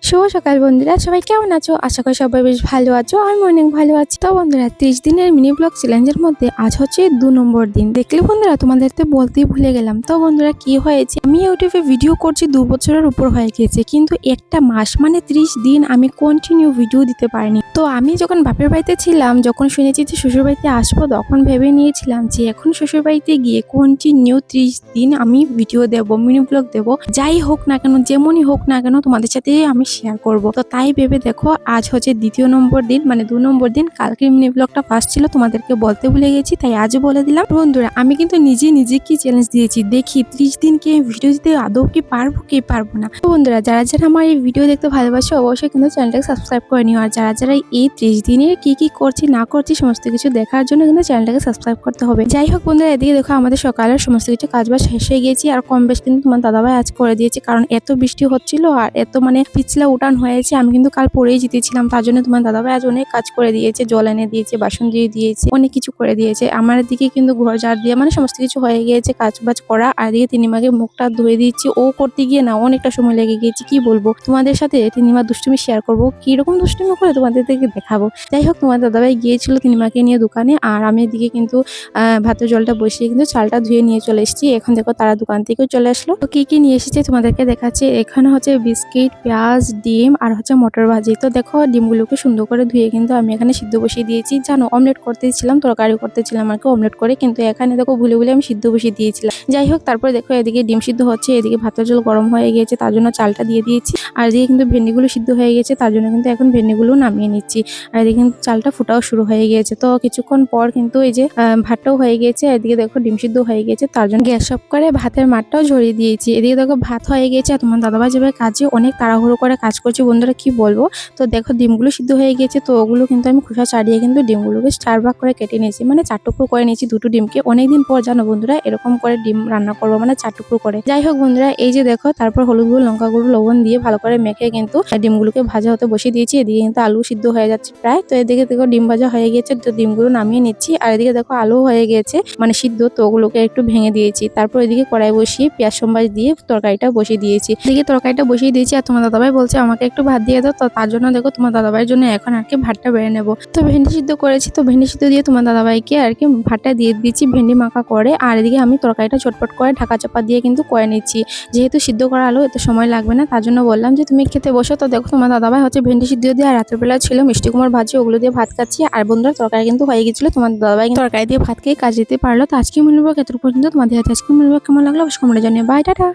শুভ সকাল বন্ধুরা, সবাই কেমন আছো? আশা করি সবাই বেশ ভালো আছো। আমি অনেক ভালো আছি। তো বন্ধুরা, 30 দিনের মিনি ব্লগ চ্যালেঞ্জের মধ্যে আজ হচ্ছে 2 নম্বর দিন। দেখলে বন্ধুরা, তোমাদের তো বলতেই ভুলে গেলাম। তো বন্ধুরা, কি হয়েছে, আমি ইউটিউবে ভিডিও করছি 2 বছরের উপর হয়ে গেছে, কিন্তু একটা মাস মানে 30 দিন আমি কন্টিনিউ ভিডিও দিতে পারিনি। তো আমি যখন বাপের বাড়িতে ছিলাম, যখন শুনেছি যে শ্বশুর বাড়িতে আসবো, তখন ভেবে নিয়েছিলাম যে এখন শ্বশুর বাড়িতে গিয়ে কন্টিনিউ 30 দিন আমি ভিডিও দেবো, মিনি ব্লগ দেবো, যাই হোক না কেন, যেমনই হোক না কেন তোমাদের সাথে আমি শেয়ার করব। তো তাই ভেবে দেখো, আজ হচ্ছে 2 নম্বর দিন, মানে 2 নম্বর দিন। কালকে মিনি ব্লগটা ফার্স্ট ছিল, তোমাদেরকে বলতে ভুলে গেছি, তাই আজও বলে দিলাম। বন্ধুরা, আমি কিন্তু নিজে কি চ্যালেঞ্জ দিয়েছি, দেখি 30 দিনকে ভিডিও দিতে আদৌ কি পারবো কি পারবো না। তো বন্ধুরা, যারা আমার এই ভিডিও দেখতে ভালোবাসো, অবশ্যই কিন্তু চ্যানেলটাকে সাবস্ক্রাইব করে নিও। আর যারা এই 30 দিনের কি করছি না করছি সমস্ত কিছু দেখার জন্য কিন্তু চ্যানেলটাকে সাবস্ক্রাইব করতে হবে। যাই হোক বন্ধুরা, এদিকে দেখো আমাদের সকালের সমস্ত কিছু কাজবাজ শেষ হয়ে গেছি। আর কম বেশ কিন্তু তোমার দাদাভাই আজ করে দিয়েছে, কারণ এত বৃষ্টি হচ্ছিল আর এত মানে পিছলা উঠান হয়েছে। আমি কিন্তু কাল পরেই জিতেছিলাম, তার জন্য তোমার দাদাভাই আজ অনেক কাজ করে দিয়েছে, জল এনে দিয়েছে, বাসন দিয়ে দিয়েছে, অনেক কিছু করে দিয়েছে। আমার দিকে কিন্তু ঘর ঝাড় দিয়ে মানে সমস্ত কিছু হয়ে গিয়েছে, কাজবাজ করা। আর দিকে তিনিমাকে মুখটা ধুয়ে দিচ্ছি। ও করতে গিয়ে না অনেকটা সময় লেগে গিয়েছে, কি বলবো তোমাদের সাথে। তিনিমা দুষ্টুমি শেয়ার করবো, কিরকম দুষ্টুমি করে তোমাদেরকে দেখাবো। যাই হোক, তোমার দাদাভাই গিয়েছিল তিনিমাকে নিয়ে দোকানে, আর আমি এদিকে কিন্তু ভাতের জলটা বসিয়ে কিন্তু চালটা ধুয়ে নিয়ে চলে এসেছি। এখন দেখো তারা দোকান থেকেও চলে আসলো। তো কি নিয়ে এসেছে তোমাদেরকে দেখাচ্ছি। এখানে হচ্ছে বিস্কিট, পেঁয়াজ, ডিম আর হচ্ছে মটর ভাজি। তো দেখো, ডিমগুলোকে সুন্দর করে ধুয়ে কিন্তু আমি এখানে সিদ্ধ বসিয়ে দিয়েছি। জানো, অমলেট করতেছিলাম, তরকারি করতেছিলাম আর কি অমলেট করে, কিন্তু এখানে দেখো ভুলে আমি সিদ্ধ বসিয়ে দিয়েছিলাম। যাই হোক, তারপরে দেখো এদিকে ডিম সিদ্ধ হচ্ছে, এদিকে ভাতের জল গরম হয়ে গিয়েছে, তার জন্য চালটা দিয়ে দিয়েছি। আর এদিকে কিন্তু ভেন্ডিগুলো সিদ্ধ হয়ে গেছে, তার জন্য কিন্তু এখন ভেন্ডিগুলো নামিয়ে নিচ্ছি। আর এদিকে কিন্তু চালটা ফুটাও শুরু হয়ে গিয়েছে। তো কিছুক্ষণ পর কিন্তু এই যে ভাতটাও হয়ে গেছে। এদিকে দেখো ডিম সিদ্ধ হয়ে গেছে, তার জন্য গ্যাস অফ করে ভাতের মাঠটাও ঝরিয়ে দিয়েছি। এদিকে দেখো ভাত হয়ে গেছে। আর তোমার দাদাভাই যাবে কাজে, অনেক তাড়াহুড়ো করে কাজ করছে বন্ধুরা, কি বলবো। তো দেখো ডিমগুলো সিদ্ধ হয়ে গেছে, তো ওগুলো কিন্তু আমি খোসা ছাড়িয়ে কিন্তু ডিমগুলোকে 4 ভাগ করে কেটে নিয়েছি, মানে 4 টুকরো করে নিয়েছি দুটো ডিমকে। অনেকদিন পর জানো বন্ধুরা এরকম করে ডিম রান্না করবো, মানে 4 টুকরো করে। যাই হোক বন্ধুরা, এই যে দেখো, তারপর হলুদ গুঁড়ো, লঙ্কা গুঁড়ো, লবণ দিয়ে ভালো করে মেখে কিন্তু ডিমগুলোকে ভাজা হতে বসিয়ে দিয়েছি। এদিকে কিন্তু আলু সিদ্ধ হয়ে যাচ্ছে প্রায়। তো এদিকে দেখো ডিম ভাজা হয়ে গেছে, তো ডিমগুলো নামিয়ে নিচ্ছি। আর এদিকে দেখো আলু হয়ে গেছে, মানে সিদ্ধ, তো ওগুলোকে একটু ভেঙে দিয়েছি। তারপর এদিকে কড়াই বসিয়ে পেঁয়াজ সম্বাস দিয়ে তরকারিটা বসিয়ে দিয়েছি। এদিকে তরকারিটা বসিয়ে দিয়েছি। আর তোমার দাদাভাই বলছে আমাকে একটু ভাত দিয়ে দাও, তো তার জন্য দেখো তোমার দাদাভাইয়ের জন্য এখন আর কি ভাতটা বেড়ে নেবো। তো ভেন্ডি সিদ্ধ করেছি, তো ভেন্ডি সিদ্ধ দিয়ে তোমার দাদাভাইকে আর কি ভাতটা দিয়ে দিচ্ছি, ভেন্ডি মাখা করে। আর এদিকে আমি তরকারিটা চটপট করে ঢাকা চাপা দিয়ে কিন্তু করে নিচ্ছি, যেহেতু সিদ্ধ করা আলু এত সময় লাগবে না, তার জন্য বললাম যে তুমি খেতে বসো। তো দেখো তোমার দাদাভাই হচ্ছে ভেন্ডি সিদ্ধ দিয়ে, আর রাতের বেলা ছিল মিষ্টি কুমড়ার ভাজি, ওগুলো দিয়ে ভাত খাচ্ছি। আর বন্ধুরা, তরকারি কিন্তু হয়ে গেছিল, তোমার দাদাভাই তরকারি দিয়ে ভাত খেয়ে কাজ দিতে পারলো। তো আজকে মনে এত পর্যন্ত। তোমাদের হাতে আজকে মনে কেমন লাগলো অবশ্যই কমেন্টে জানিও। Bye, tata.